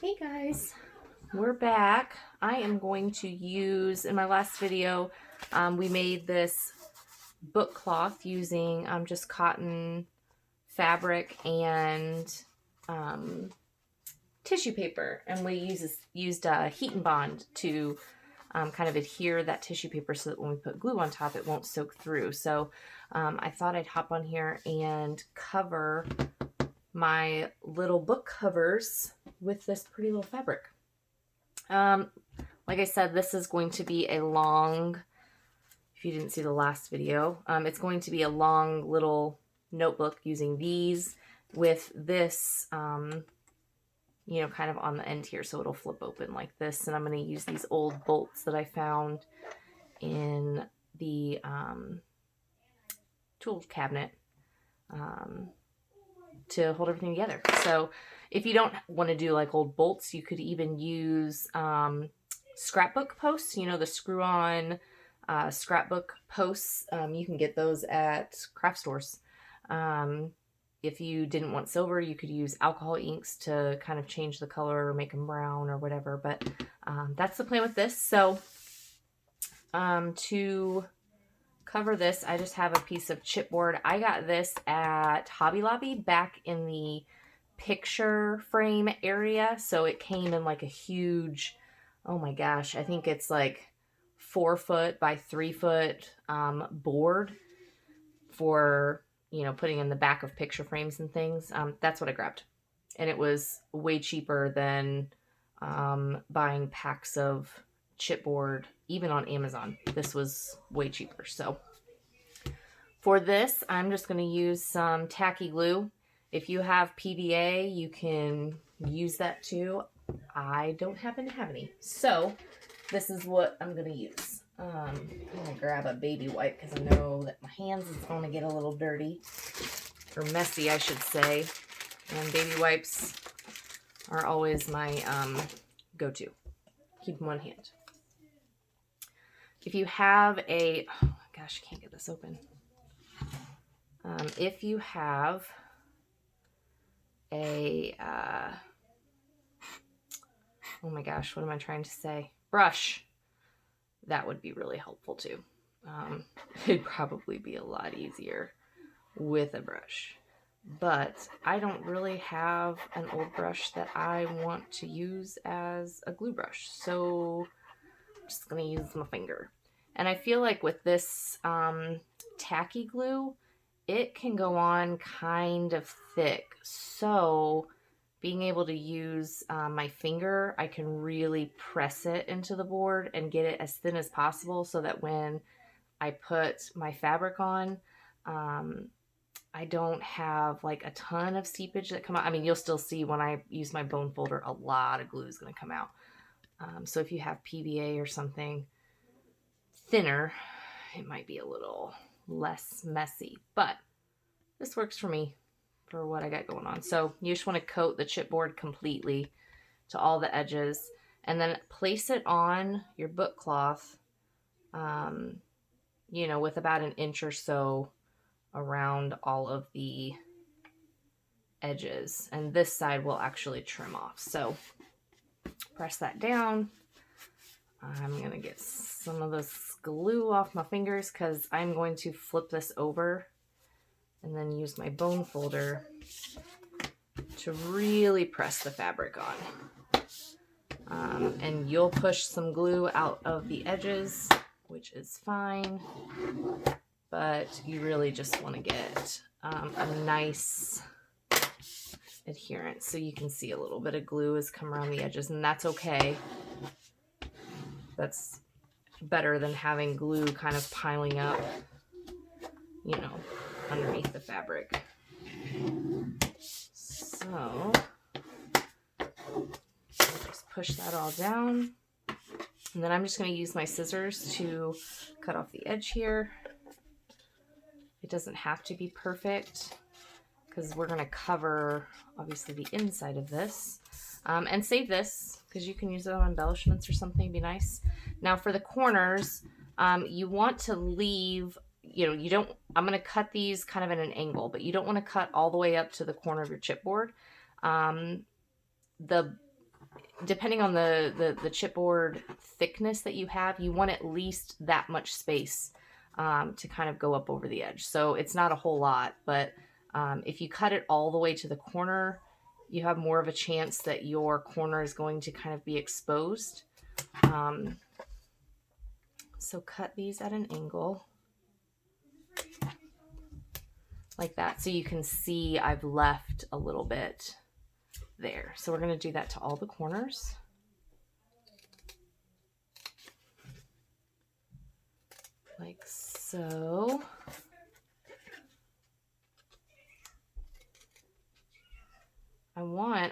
Hey guys, we're back. I am going to use, in my last video, we made this book cloth using just cotton fabric and um, tissue paper. And we used heat and bond to kind of adhere that tissue paper so that when we put glue on top, it won't soak through. So I thought I'd hop on here and cover my little book covers with this pretty little fabric. Like I said, this is going to be a long, if you didn't see the last video, it's going to be a long little notebook using these with this, kind of on the end here. So it'll flip open like this. And I'm going to use these old bolts that I found in the tool cabinet to hold everything together. So if you don't want to do like old bolts, you could even use scrapbook posts, the screw-on scrapbook posts. You can get those at craft stores. If you didn't want silver, you could use alcohol inks to kind of change the color or make them brown or whatever. But that's the plan with this. So to cover this, I just have a piece of chipboard. I got this at Hobby Lobby back in the picture frame area. So it came in like a huge, oh my gosh, I think it's like 4 foot by 3 foot board for, putting in the back of picture frames and things. That's what I grabbed. And it was way cheaper than buying packs of chipboard, even on Amazon. This was way cheaper. So for this, I'm just going to use some tacky glue. If you have PVA, you can use that too. I don't happen to have any. So this is what I'm going to use. I'm going to grab a baby wipe because I know that my hands is going to get a little dirty. Or messy, I should say. And baby wipes are always my go-to. Keep them on hand. If you have a, oh gosh, I can't get this open. If you have a, oh my gosh, what am I trying to say? Brush. That would be really helpful too. It'd probably be a lot easier with a brush. But I don't really have an old brush that I want to use as a glue brush. So I'm just going to use my finger. And I feel like with this tacky glue, it can go on kind of thick. So being able to use my finger, I can really press it into the board and get it as thin as possible so that when I put my fabric on, I don't have like a ton of seepage that come out. I mean, you'll still see when I use my bone folder, a lot of glue is going to come out. So if you have PVA or something thinner, it might be a little less messy, but this works for me for what I got going on. So you just want to coat the chipboard completely to all the edges and then place it on your book cloth, with about an inch or so around all of the edges. And this side will actually trim off. So press that down. I'm going to get some of this glue off my fingers because I'm going to flip this over and then use my bone folder to really press the fabric on. And you'll push some glue out of the edges, which is fine, but you really just want to get a nice adherence. So you can see a little bit of glue has come around the edges, and that's okay. That's better than having glue kind of piling up, underneath the fabric. So just push that all down. And then I'm just going to use my scissors to cut off the edge here. It doesn't have to be perfect because we're going to cover, obviously, the inside of this. And save this because you can use it on embellishments or something. It'd be nice. Now for the corners, you want to leave, I'm going to cut these kind of at an angle, but you don't want to cut all the way up to the corner of your chipboard. The depending on the chipboard thickness that you have, you want at least that much space to kind of go up over the edge. So it's not a whole lot, but if you cut it all the way to the corner, you have more of a chance that your corner is going to kind of be exposed. So cut these at an angle like that, so you can see I've left a little bit there. So we're going to do that to all the corners. Like so.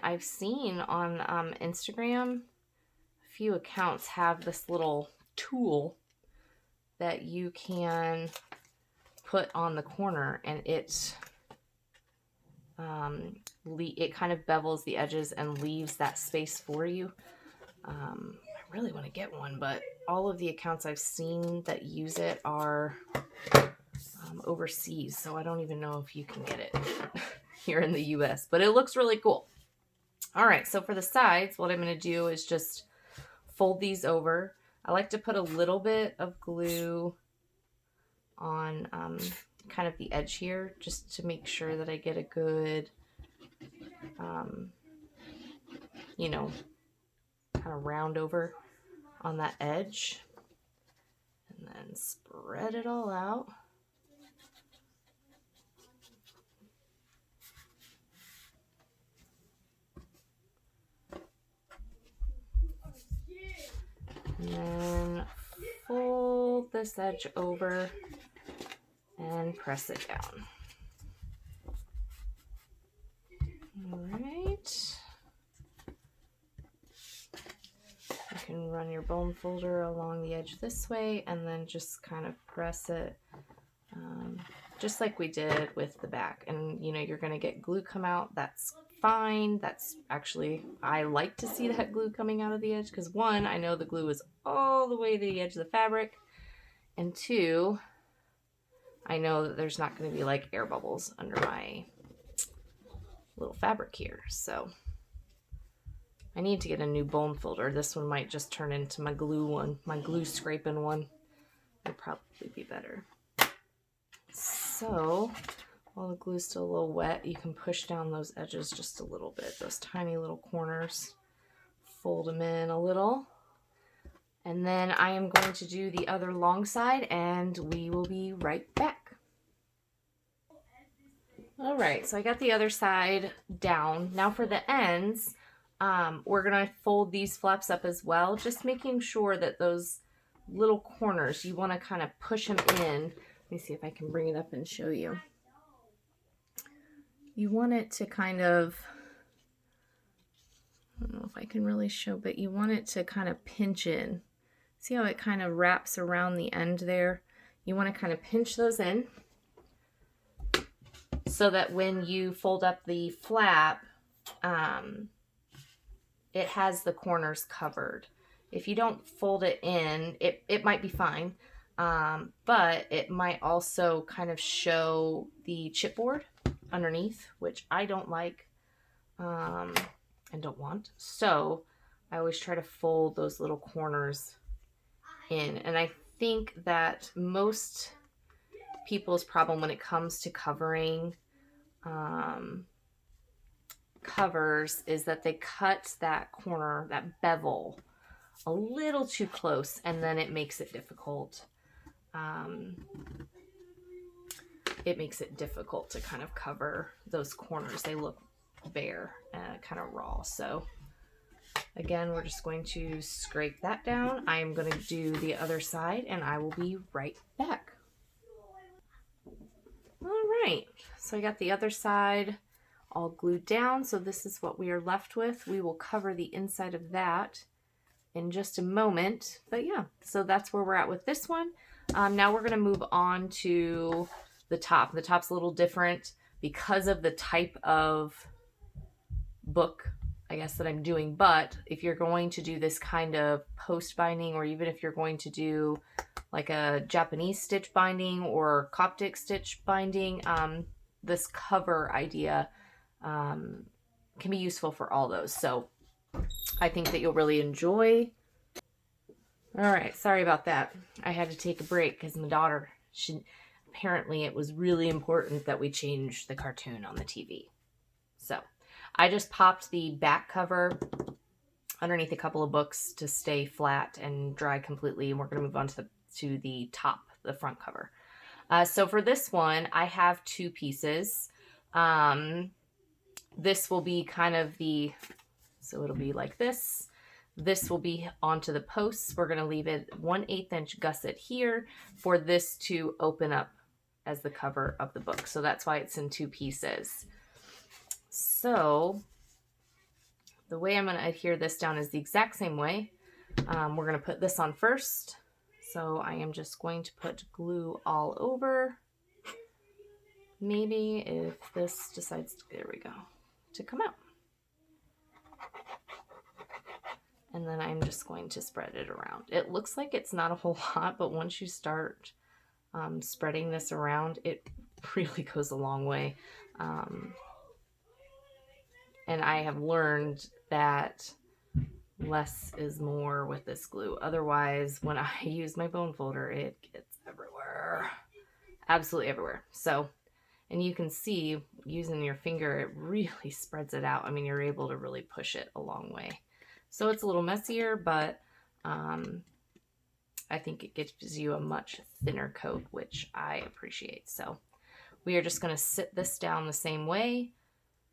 I've seen on Instagram, a few accounts have this little tool that you can put on the corner, and it kind of bevels the edges and leaves that space for you. I really want to get one, but all of the accounts I've seen that use it are overseas, so I don't even know if you can get it here in the US, but it looks really cool. All right, so for the sides, what I'm going to do is just fold these over. I like to put a little bit of glue on kind of the edge here, just to make sure that I get a good, you know, kind of round over on that edge, and then spread it all out. And then fold this edge over and press it down. All right. You can run your bone folder along the edge this way and then just kind of press it just like we did with the back. And you know, you're going to get glue come out. That's fine. That's actually, I like to see that glue coming out of the edge because one, I know the glue is all the way to the edge of the fabric, and two, I know that there's not going to be like air bubbles under my little fabric here. So I need to get a new bone folder. This one might just turn into my glue one, my glue scraping one. Would probably be better. So while the glue's still a little wet, you can push down those edges just a little bit, those tiny little corners. Fold them in a little. And then I am going to do the other long side, and we will be right back. All right, so I got the other side down. Now for the ends, we're gonna fold these flaps up as well, just making sure that those little corners, you wanna kind of push them in. Let me see if I can bring it up and show you. You want it to kind of, I don't know if I can really show, but you want it to kind of pinch in. See how it kind of wraps around the end there? You want to kind of pinch those in so that when you fold up the flap, it has the corners covered. If you don't fold it in, it might be fine, but it might also kind of show the chipboard underneath, which I don't like and don't want. So I always try to fold those little corners in. And I think that most people's problem when it comes to covering covers is that they cut that corner, that bevel, a little too close, and then it makes it difficult. It makes it difficult to kind of cover those corners. They look bare, kind of raw. So again, we're just going to scrape that down. I am going to do the other side, and I will be right back. All right, so I got the other side all glued down. So this is what we are left with. We will cover the inside of that in just a moment. But yeah, so that's where we're at with this one. Now we're going to move on to the top. The top's a little different because of the type of book, I guess, that I'm doing. But if you're going to do this kind of post binding, or even if you're going to do like a Japanese stitch binding or Coptic stitch binding, this cover idea can be useful for all those. So I think that you'll really enjoy. All right, sorry about that. I had to take a break because my daughter, apparently it was really important that we change the cartoon on the TV. So I just popped the back cover underneath a couple of books to stay flat and dry completely, and we're going to move on to the top, the front cover. So for this one, I have two pieces. This will be kind of so it'll be like this. This will be onto the posts. We're going to leave it 1/8 inch gusset here for this to open up as the cover of the book. So that's why it's in two pieces. So the way I'm going to adhere this down is the exact same way. We're going to put this on first. So I am just going to put glue all over. Maybe if this decides to, there we go, to come out. And then I'm just going to spread it around. It looks like it's not a whole lot, but once you start spreading this around, it really goes a long way. And I have learned that less is more with this glue. Otherwise, when I use my bone folder, it gets everywhere. Absolutely everywhere. So, and you can see using your finger, it really spreads it out. I mean, you're able to really push it a long way. So it's a little messier, but I think it gives you a much thinner coat, which I appreciate. So we are just going to sit this down the same way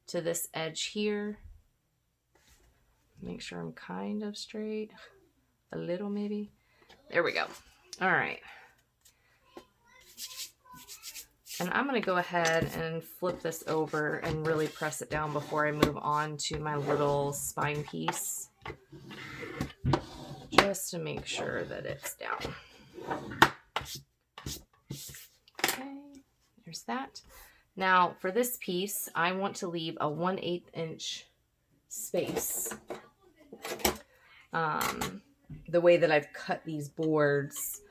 to this edge here. Make sure I'm kind of straight. A little maybe. There we go. All right. And I'm going to go ahead and flip this over and really press it down before I move on to my little spine piece. Just to make sure that it's down. Okay, there's that. Now for this piece, I want to leave a 1/8 inch space. The way that I've cut these boards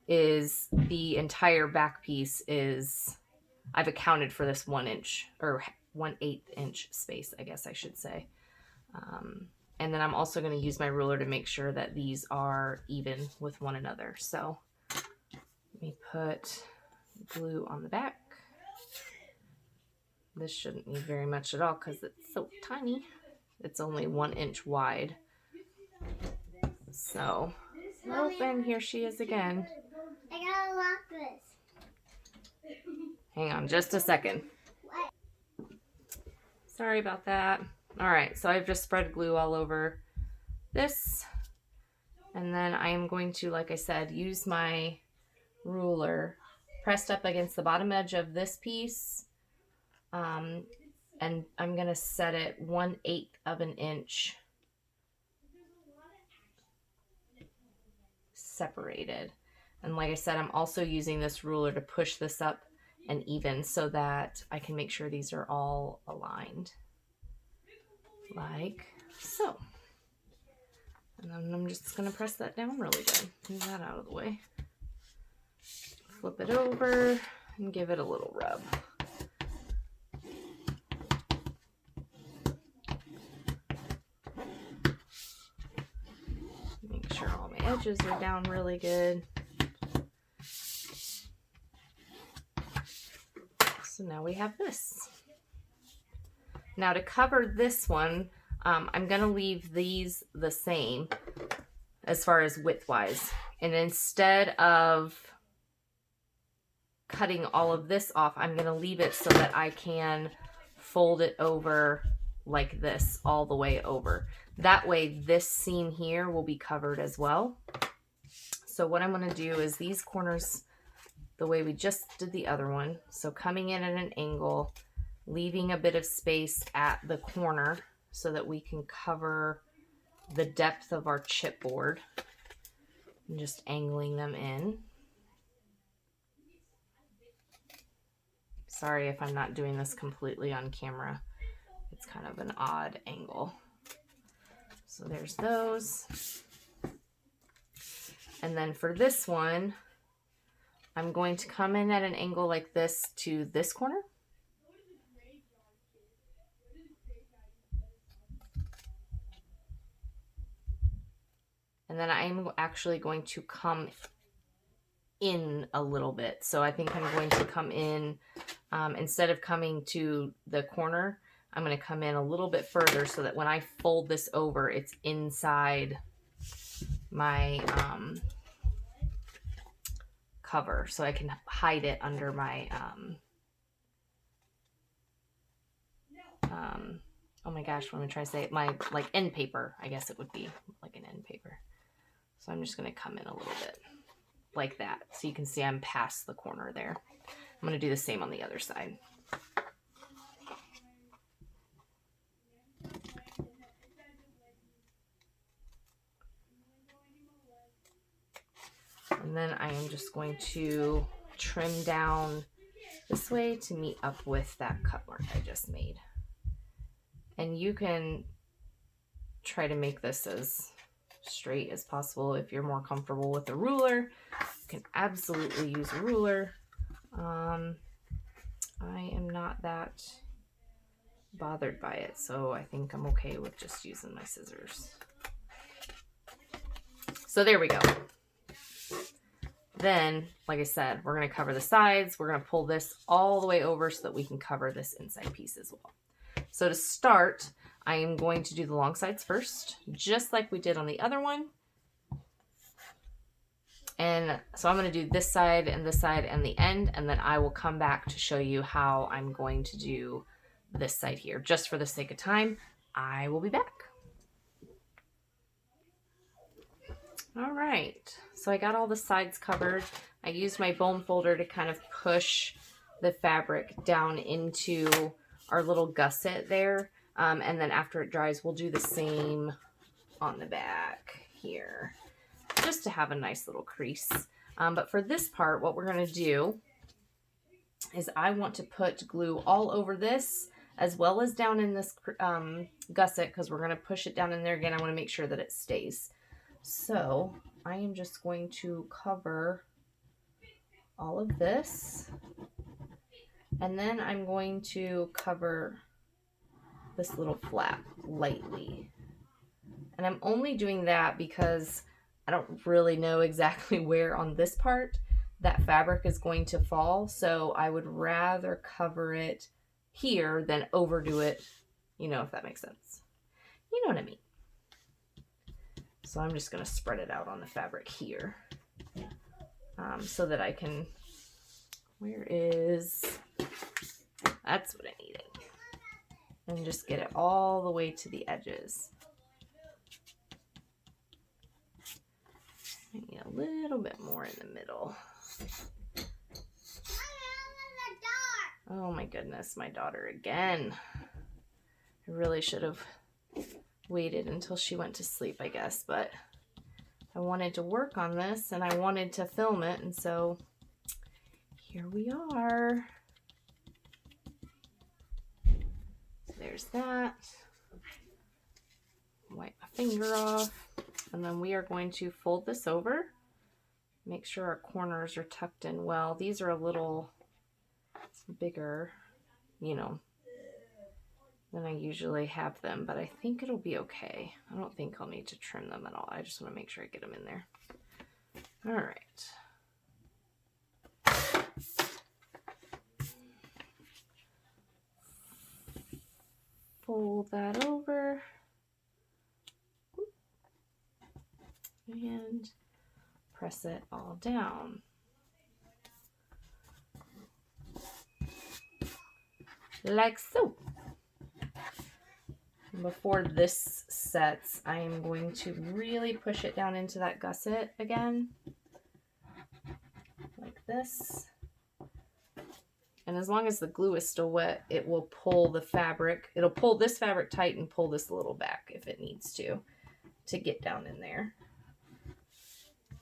is the entire back piece is, I've accounted for this 1 inch or 1/8 inch space, I guess I should say. And then I'm also going to use my ruler to make sure that these are even with one another. So let me put glue on the back. This shouldn't need very much at all because it's so tiny. It's only 1 inch wide. So, open, here she is again. I gotta lock this. Hang on just a second. Sorry about that. All right, so I've just spread glue all over this. And then I am going to, like I said, use my ruler pressed up against the bottom edge of this piece. And I'm going to set it 1/8 of an inch separated. And like I said, I'm also using this ruler to push this up and even so that I can make sure these are all aligned. Like so. And then I'm just going to press that down really good. Move that out of the way. Flip it over and give it a little rub. Make sure all my edges are down really good. So now we have this. Now to cover this one, I'm going to leave these the same as far as width-wise. And instead of cutting all of this off, I'm going to leave it so that I can fold it over like this all the way over. That way this seam here will be covered as well. So what I'm going to do is these corners the way we just did the other one. So coming in at an angle, leaving a bit of space at the corner so that we can cover the depth of our chipboard and just angling them in. Sorry if I'm not doing this completely on camera. It's kind of an odd angle. So there's those. And then for this one, I'm going to come in at an angle like this to this corner. And then I'm actually going to come in a little bit. So I think I'm going to come in, instead of coming to the corner, I'm going to come in a little bit further so that when I fold this over, it's inside my cover, so I can hide it under my oh my gosh, what am I trying to say? My like end paper, I guess it would be like an end paper. So I'm just going to come in a little bit like that, so you can see I'm past the corner there. I'm going to do the same on the other side. And then I am just going to trim down this way to meet up with that cut mark I just made. And you can try to make this as straight as possible if you're more comfortable with a ruler. You can absolutely use a ruler. I am not that bothered by it, so I think I'm okay with just using my scissors. So there we go. Then, like I said, we're going to cover the sides. We're going to pull this all the way over so that we can cover this inside piece as well. So to start, I am going to do the long sides first, just like we did on the other one. And so I'm going to do this side and the end, and then I will come back to show you how I'm going to do this side here. Just for the sake of time, I will be back. All right, so I got all the sides covered. I used my bone folder to kind of push the fabric down into our little gusset there. And then after it dries, we'll do the same on the back here, just to have a nice little crease. But for this part, what we're going to do is I want to put glue all over this, as well as down in this gusset, because we're going to push it down in there again. I want to make sure that it stays. So I am just going to cover all of this, and then I'm going to cover this little flap lightly. And I'm only doing that because I don't really know exactly where on this part that fabric is going to fall, so I would rather cover it here than overdo it, you know, if that makes sense. You know what I mean. So I'm just going to spread it out on the fabric here, so that I can, that's what I needed. And just get it all the way to the edges. I need a little bit more in the middle. Oh my goodness, my daughter again. I really should have waited until she went to sleep, I guess, but I wanted to work on this and I wanted to film it, and so here we are. So there's that. Wipe my finger off, and then we are going to fold this over. Make sure our corners are tucked in well. These are a little bigger, you know, than I usually have them, but I think it'll be okay. I don't think I'll need to trim them at all. I just want to make sure I get them in there. All right. Fold that over. And press it all down. Like so. Before this sets, I am going to really push it down into that gusset again, like this. And as long as the glue is still wet, it will pull the fabric. It'll pull this fabric tight and pull this a little back if it needs to get down in there.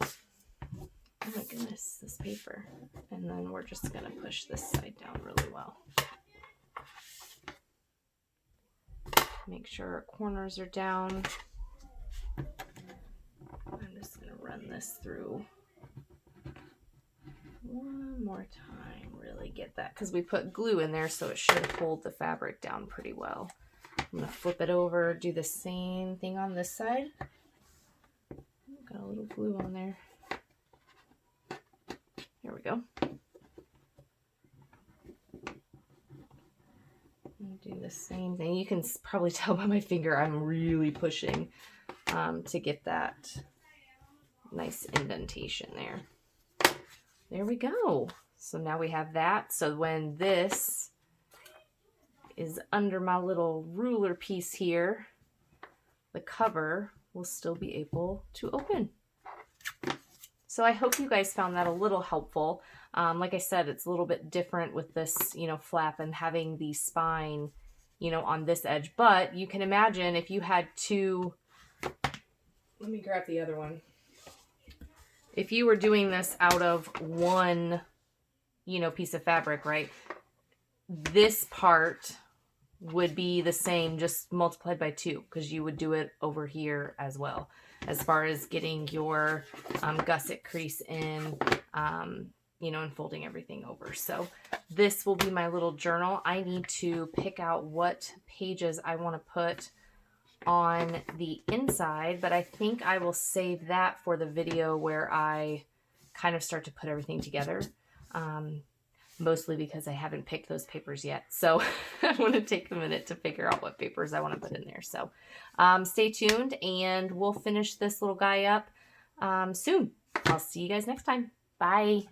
Oh my goodness, this paper. And then we're just going to push this side down really well. Make sure our corners are down. I'm just going to run this through one more time. Really get that, because we put glue in there, so it should hold the fabric down pretty well. I'm going to flip it over, do the same thing on this side. I'm Got a little glue on there. There we go. Do the same thing. You can probably tell by my finger I'm really pushing to get that nice indentation there. There we go. So now we have that. So when this is under my little ruler piece here, the cover will still be able to open. So I hope you guys found that a little helpful. Like I said, it's a little bit different with this, you know, flap and having the spine, you know, on this edge. But you can imagine if you had two, let me grab the other one. If you were doing this out of one, you know, piece of fabric, right? This part would be the same, just multiplied by 2, because you would do it over here as well, as far as getting your gusset crease in, you know, and folding everything over. So this will be my little journal. I need to pick out what pages I want to put on the inside, but I think I will save that for the video where I kind of start to put everything together. Mostly because I haven't picked those papers yet. So I want to take a minute to figure out what papers I want to put in there. So stay tuned and we'll finish this little guy up soon. I'll see you guys next time. Bye.